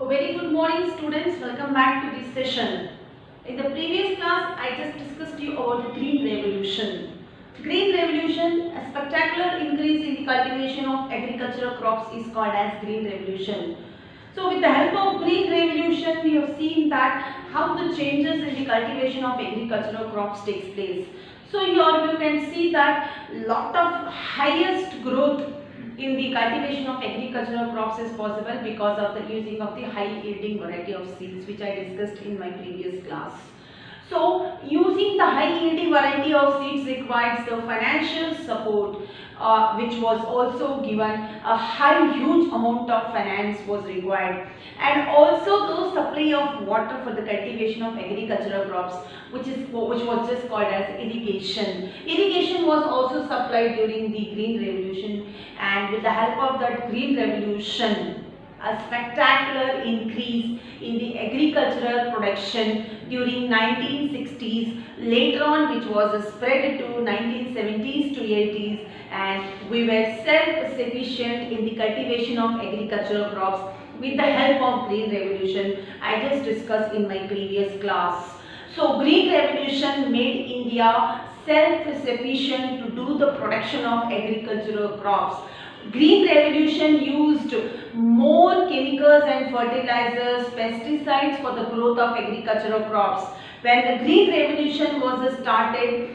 Very good morning students, welcome back to this session. In the previous class, I just discussed you about the Green Revolution. Green Revolution, a spectacular increase in the cultivation of agricultural crops is called as Green Revolution. So with the help of Green Revolution, we have seen that how the changes in the cultivation of agricultural crops takes place. So here you can see that lot of highest growth in the cultivation of agricultural crops is possible because of the using of the high yielding variety of seeds, which I discussed in my previous class. So using the high yielding variety of seeds requires the financial support, which was also given. A huge amount of finance was required, and also the supply of water for the cultivation of agricultural crops, which was just called as irrigation. Irrigation was also supplied during the Green Revolution, and with the help of that Green Revolution, a spectacular increase in the agricultural production during 1960s, later on which was spread to 1970s to 80s, and we were self-sufficient in the cultivation of agricultural crops with the help of Green Revolution I just discussed in my previous class. So Green Revolution made India self-sufficient to do the production of agricultural crops. Green Revolution used more chemicals and fertilizers, pesticides for the growth of agricultural crops. When the Green Revolution was started,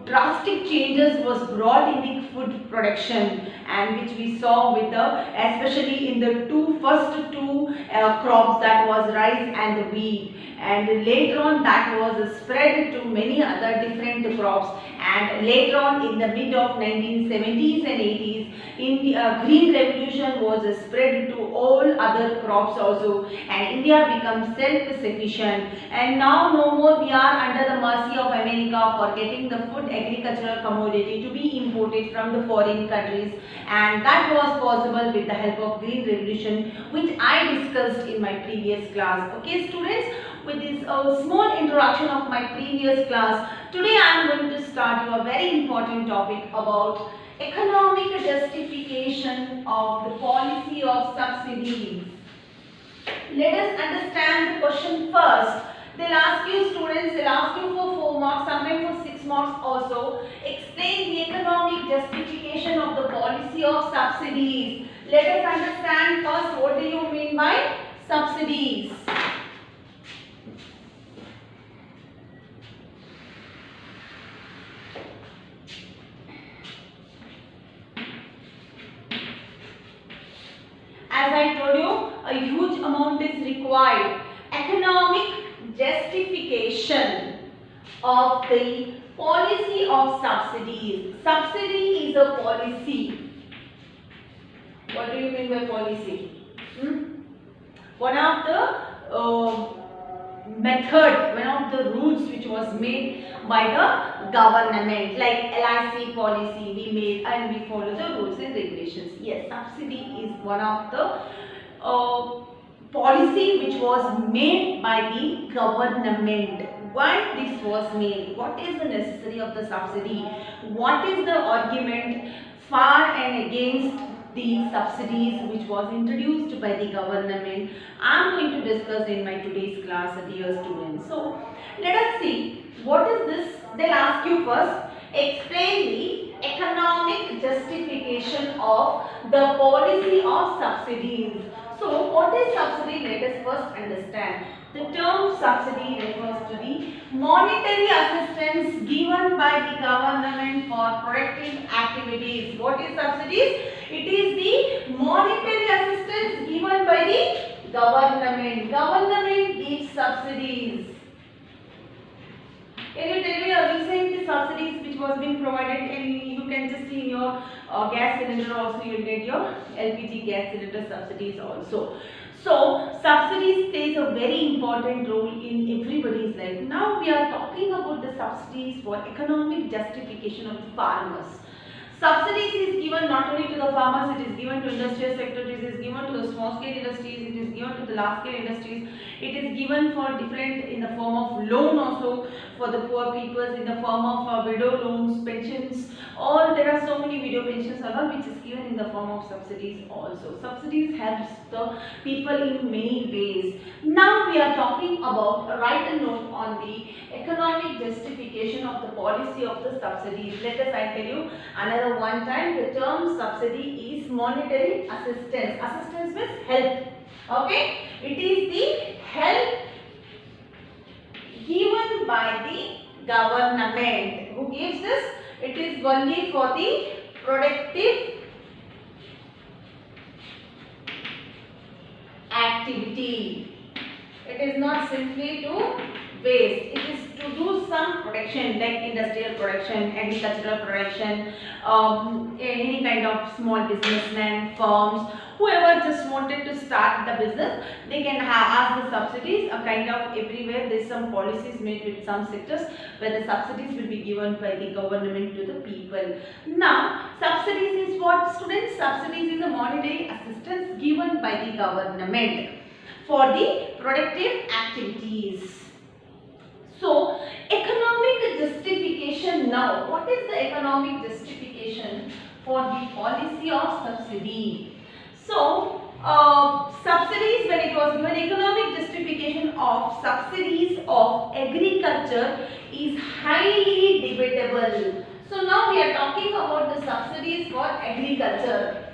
drastic changes was brought in the food production, and which we saw with especially in the first two crops, that was rice and the wheat, and later on that was spread to many other different crops, and later on in the mid of 1970s and 80s, Green Revolution was spread to all other crops also, and India becomes self-sufficient, and now no more we are under the mercy of America for getting the food agricultural commodity to be imported from the foreign countries, and that was possible with the help of Green Revolution, which I discussed in my previous class. Okay students, with this small introduction of my previous class, today I am going to start you a very important topic about economic justification of the policy of subsidies. Let us understand the question first. They'll ask you students, they'll ask you for 4 marks, sometimes for 6 marks also. Explain the economic justification of the policy of subsidies. Let us understand first, what do you mean by subsidies? As I told you, a huge amount is required. Economic justification of the policy of subsidies. Subsidy is a policy. What do you mean by policy? One of the method, one of the rules which was made by the government, like LIC policy we made, and we follow the rules and regulations. Yes, subsidy is one of the policy which was made by the government. Why this was made? What is the necessity of the subsidy? What is the argument for and against the subsidies which was introduced by the government? I am going to discuss in my today's class, dear students. So let us see what is this. They'll ask you first, explain the economic justification of the policy of subsidies. So what is subsidy? Let us first understand. The term subsidy refers to the monetary assistance given by the government for productive activities. What is subsidies? It is the monetary assistance given by the government. Government gives subsidies. Can you tell me a recent subsidies which was being provided? And you can just see in your gas cylinder also, you will get your LPG gas cylinder subsidies also. So subsidies plays a very important role in everybody's life. Now we are talking about the subsidies for economic justification of the farmers. Subsidies is given not only to the farmers, it is given to industrial sector, it is given to the small scale industries, it is given to the large scale industries, it is given for different in the form of loan also for the poor people, in the form of widow loans, pensions, all there are so many widow pensions and all which is given in the form of subsidies also. Subsidies helps the people in many ways. Now we are talking about write a note on the economic justification of the policy of the subsidies. Let us I tell you another one time, the term subsidy is monetary assistance. Assistance means help. Okay, it is the help given by the government. Who gives this? It is only for the productive activity. It is not simply to waste. It is to do some production like industrial production, agricultural production, any kind of small businessmen, firms, whoever just wanted to start the business, they can ask the subsidies. A kind of everywhere there is some policies made with some sectors where the subsidies will be given by the government to the people. Now, subsidies is what, students? Subsidies is a monetary assistance given by the government for the productive activities. So, economic justification now. What is the economic justification for the policy of subsidy? So, subsidies, when it was given, economic justification of subsidies of agriculture is highly debatable. So, now we are talking about the subsidies for agriculture.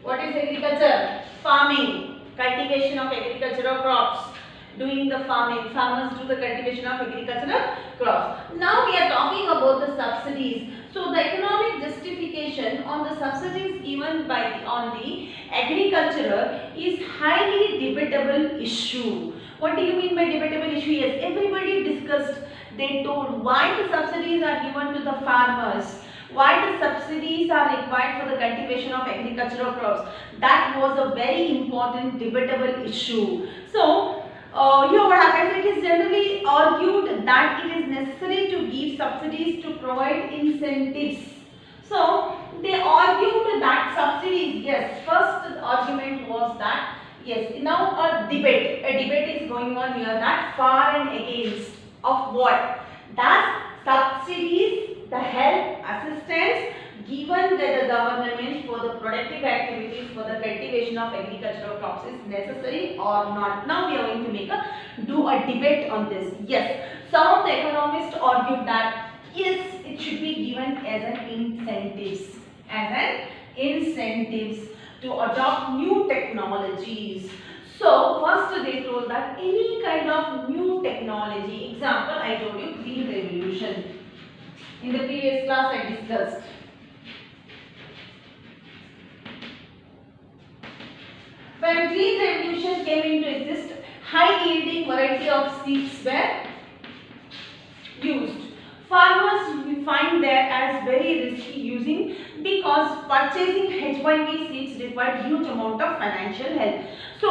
What is agriculture? Farming, cultivation of agricultural crops. Doing the farming, farmers do the cultivation of agricultural crops. Now we are talking about the subsidies. So the economic justification on the subsidies given by on the agricultural is highly debatable issue. What do you mean by debatable issue? Yes, everybody discussed. They told why the subsidies are given to the farmers. Why the subsidies are required for the cultivation of agricultural crops. That was a very important debatable issue. So, here what happens, it is generally argued that it is necessary to give subsidies to provide incentives. So, they argued that subsidies, yes, first argument was that, yes, now a debate is going on here, that for and against of what? That subsidies, the help, assistance given by the government for the productive activities for the cultivation of agricultural crops is necessary or not. Now we are going to do a debate on this. Yes, some of the economists argued that yes, it should be given as an incentives to adopt new technologies. So first they told that any kind of new technology, example I told you green revolution. In the previous class I discussed. When green revolution came into existence, high yielding variety of seeds were used. Farmers find that as very risky using because purchasing H1B seeds required huge amount of financial help. So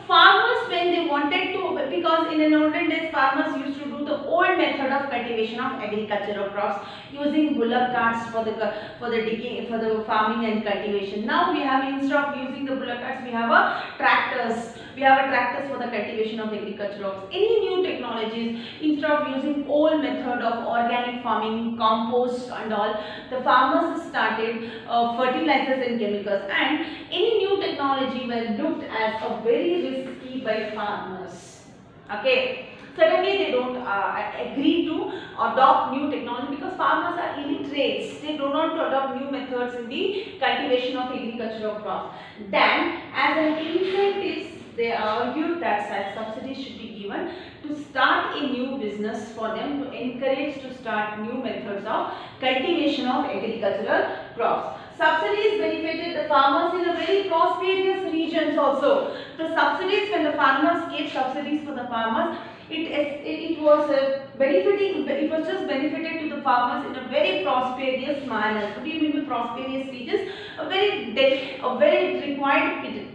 farmers, when they wanted to, because in the olden days farmers used to do the old method of cultivation of agricultural crops using bullock carts for the farming and cultivation. Now we have, instead of using the bullock carts, we have tractors. We have tractors for the cultivation of agricultural crops. Any new technologies, instead of using old method of organic farming, compost and all, the farmers started fertilizers and chemicals, and any new technology was looked as a very risky by farmers. Okay, certainly they don't agree to adopt new technology because farmers are illiterate. They do not adopt new methods in the cultivation of agricultural crops. Then, as an incentive, they argued that such subsidies should be given to start a new business for them, to encourage to start new methods of cultivation of agricultural crops. Subsidies benefited the farmers in a very prosperous regions also. The subsidies, when the farmers gave subsidies for the farmers, it was benefiting. It was just benefited to the farmers in a very prosperous manner. What do you mean by prosperous regions? A very required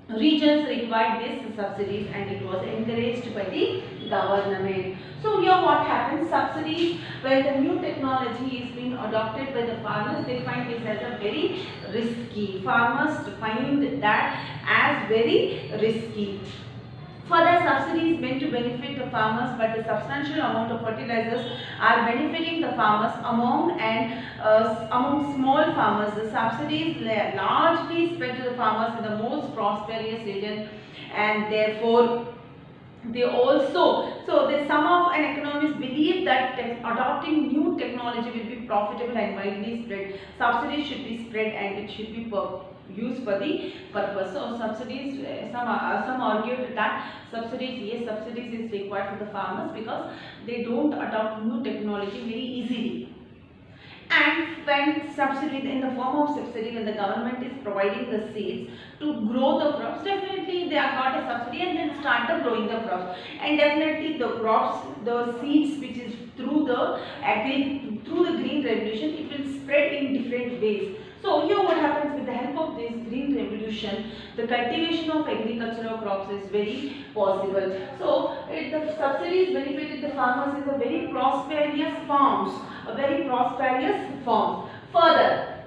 regions required these subsidies, and it was encouraged by the government. So here what happens? Subsidies subsidies, when the new technology is being adopted by the farmers, they find this as a very risky. Farmers find that as very risky. Further, subsidies meant to benefit the farmers, but the substantial amount of fertilizers are benefiting the farmers among small farmers. The subsidies largely spread to the farmers in the most prosperous region, and therefore they also, so some of an economists believe that adopting new technology will be profitable and widely spread. Subsidies should be spread and it should be used for the purpose. So subsidies, some argued that subsidies is required for the farmers because they don't adopt new technology very easily. And when subsidy, in the form of subsidy, when the government is providing the seeds to grow the crops, definitely they have got a subsidy and then start growing the crops. And definitely the crops, the seeds which is through the green revolution, it will spread in different ways. So here what happens, with the help of this green revolution, the cultivation of agricultural crops is very possible. So the subsidies benefited the farmers in a very prosperous forms, Further,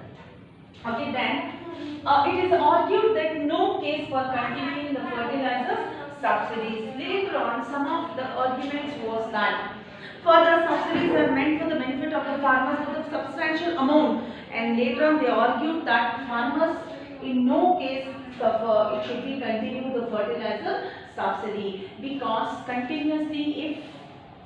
okay, then it is argued that no case for continuing the fertilizer subsidies. Later on, some of the arguments was that further subsidies are meant for the benefit of the farmers with a substantial amount, and later on they argued that farmers in no case it should be continue the fertilizer subsidy, because continuously if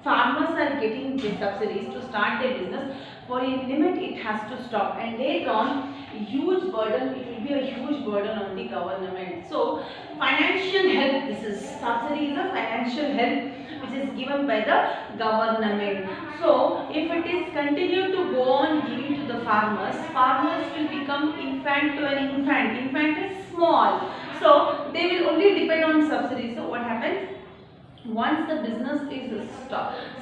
farmers are getting the subsidies to start their business, for a limit it has to stop, and later on huge burden, it will be a huge burden on the government. So financial help, this is subsidy is a financial help which is given by the government. So if it is continued to go on giving to the farmers, farmers will become infant to an infant. Infant is small, so they will only depend on subsidies. So what happens? Once the business is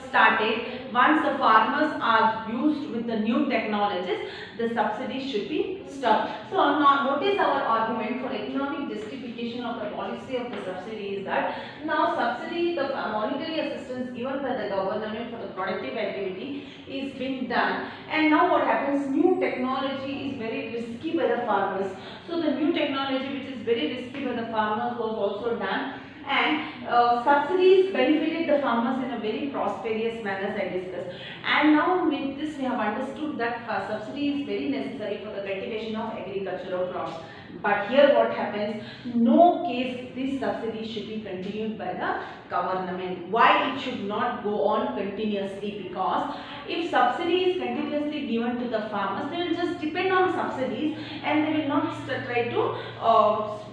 started, once the farmers are used with the new technologies, the subsidies should be stopped. So now what is our argument for economic justification of the policy of the subsidy is that now subsidy, the monetary assistance given by the government for the productive activity is being done, and now what happens, new technology is very risky by the farmers. So the new technology which is very risky by the farmers was also done, and subsidies benefited the farmers in a very prosperous manner, as I discussed. And now with this we have understood that subsidy is very necessary for the cultivation of agricultural crops. But here what happens, no case this subsidy should be continued by the government. Why it should not go on continuously? Because if subsidy is continuously given to the farmers, they will just depend on subsidies and they will not try to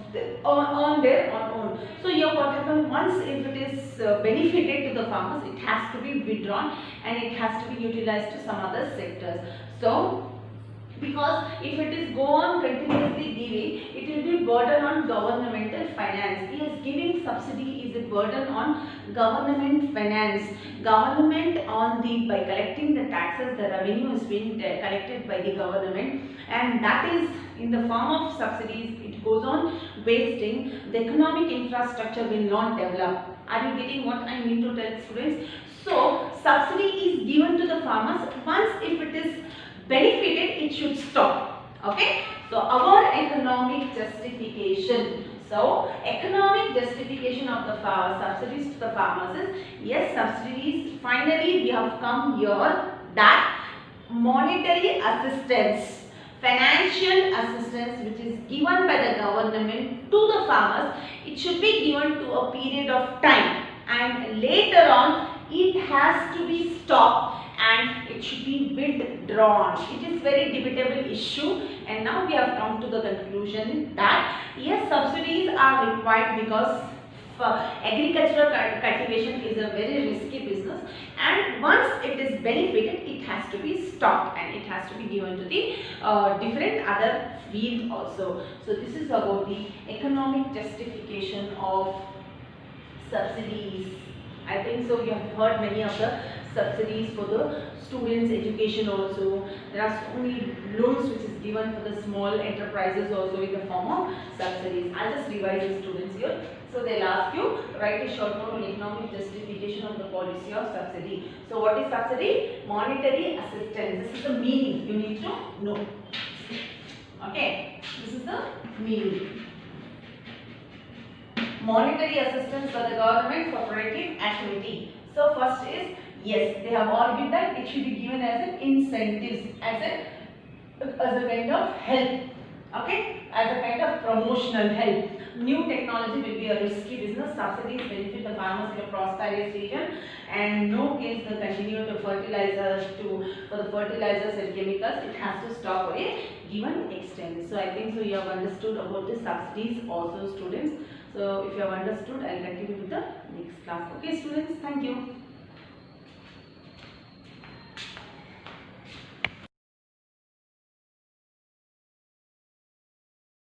on their own. So here what happens, once if it is benefited to the farmers, it has to be withdrawn and it has to be utilized to some other sectors. So because if it is go on continuously giving, it will be burden on governmental finance. Yes, giving subsidy is a burden on government finance. Government by collecting the taxes, the revenue is being collected by the government, and that is in the form of subsidies. It goes on wasting. The economic infrastructure will not develop. Are you getting what I mean to tell, students? So subsidy is given to the farmers. Once if it is benefited, it should stop. Okay, so our economic justification. So economic justification of the subsidies to the farmers is, yes, subsidies, finally we have come here that monetary assistance, financial assistance which is given by the government to the farmers, it should be given to a period of time, and later on it has to be stopped and it should be withdrawn. It is very debatable issue, and now we have come to the conclusion that yes, subsidies are required because agricultural cultivation is a very risky business, and once it is benefited, it has to be stopped and it has to be given to the different other field also. So this is about the economic justification of subsidies. I think so you have heard many of the subsidies for the students' education also. There are so many loans which is given for the small enterprises also in the form of subsidies. I'll just revise the students here. So they'll ask you, write a short note on economic justification of the policy of subsidy. So what is subsidy? Monetary assistance. This is the meaning you need to know. Okay, this is the meaning. Monetary assistance for the government for productive activity. So first is, yes, they have argued that it should be given as an incentives, as a kind of help. Okay, as a kind of promotional help. New technology will be a risky business. Subsidies benefit the farmers in a prosperous region, and no case the continue to fertilizers for the fertilizers and chemicals. It has to stop for a given extent. So I think so you have understood about the subsidies also, students. So if you have understood, I will continue with the next class. Okay, students, thank you.